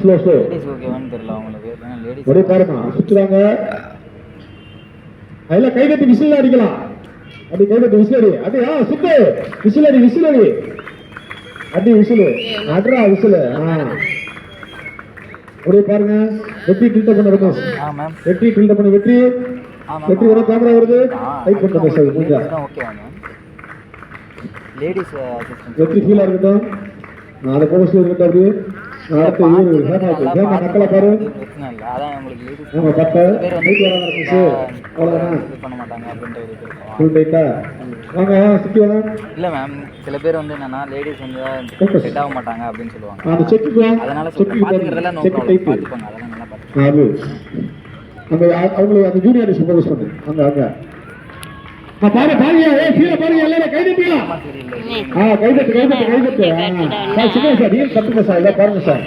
Slow slow. Ladies ஓகேவான்னு தெரியல அவங்களுக்கு. ஏன்னா லேடிஸ் ஒரே பாருமா சுத்துறாங்க. அதெல்லாம் கை தட்டி விசில் அடிக்கலாம். அப்படி கை தட்டி விசில் அடி. அது சுத்து விசில் அடி விசில் அடி. அடி விசில் அட்ரா விசில். ஒரே பாருங்க. வெற்றி டில்ட் பண்ண ரமேஷ். மேம் வெற்றி டில்ட் பண்ண வெற்றி. வெற்றி வர கேமரா வருது. டைப் பண்ண மெசேஜ் முடிஞ்சா. ஓகேவா மேம்? லேடிஸ் அசிஸ்டன்ட் வெற்றி ஃபீலா இருக்கட்டும். அத போஸ்ட் இருக்கட்டும் அப்படியே. அடுத்து இவரு ஹேமா நக்கல பாரு. பிரச்சனை இல்ல. அதான் உங்களுக்கு லேடிஸ் ஆமா பட்ட நைட் வர ரமேஷ். அவ்வளவுதான். இது பண்ண மாட்டாங்க அப்படின்ற ஒரு இது இருக்கும். ஃபுல் டைட்டா. வாங்க சுத்தி வாங்க. இல்ல மேம் சில பேர் வந்து என்னன்னா லேடிஸ் வந்து செட் ஆக மாட்டாங்க அப்படின்னு சொல்லுவாங்க. அந்த செக்குக்கு அதனால பாத்துக்கிறதெல்லாம் நோ ப்ராப்ளம் பாத்துப்பாங்க. அதெல்லாம் நல்லா பாத்துப்பாங்க. அது அந்த அவங்களுக்கு அந்த ஜூனியர் சூப்பர்வைஸ் பண்ணு. அங்க அங்க பாரு பாருங்க. கீழே பாருங்க எல்லாரும் கை தட்டிக்கலாம். கை தட்டு கை தட்டு கை தட்டு. சார் சிவா சார் நீங்க தட்டுங்க சார். இதை பாருங்க சார்.